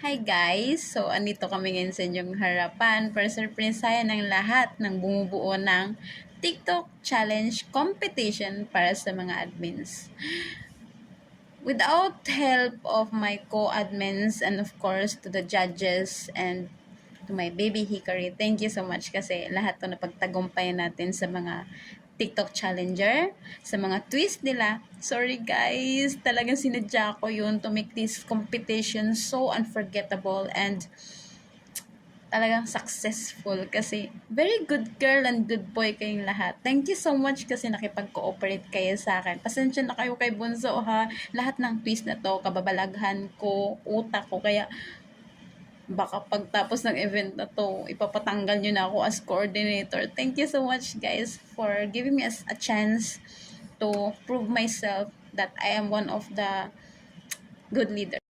Hi guys! So, andito kami ngayon sa inyong harapan para surprisayan ng lahat ng bumubuo ng TikTok Challenge Competition para sa mga admins. Without help of my co-admins and of course to the judges and to my baby Hikari, thank you so much kasi lahat to napagtagumpayan natin sa mga TikTok Challenger, sa mga twist nila. Sorry guys, talagang sinadya ko yun to make this competition so unforgettable and talagang successful kasi very good girl and good boy kayong lahat. Thank you so much kasi nakipag-cooperate kayo sa akin. Pasensya na kayo kay Bunso ha. Lahat ng twist na to, kababalaghan ko, utak ko, kaya baka pagtapos ng event na to, ipapatanggal nyo na ako as coordinator. Thank you so much guys for giving me a chance to prove myself that I am one of the good leaders.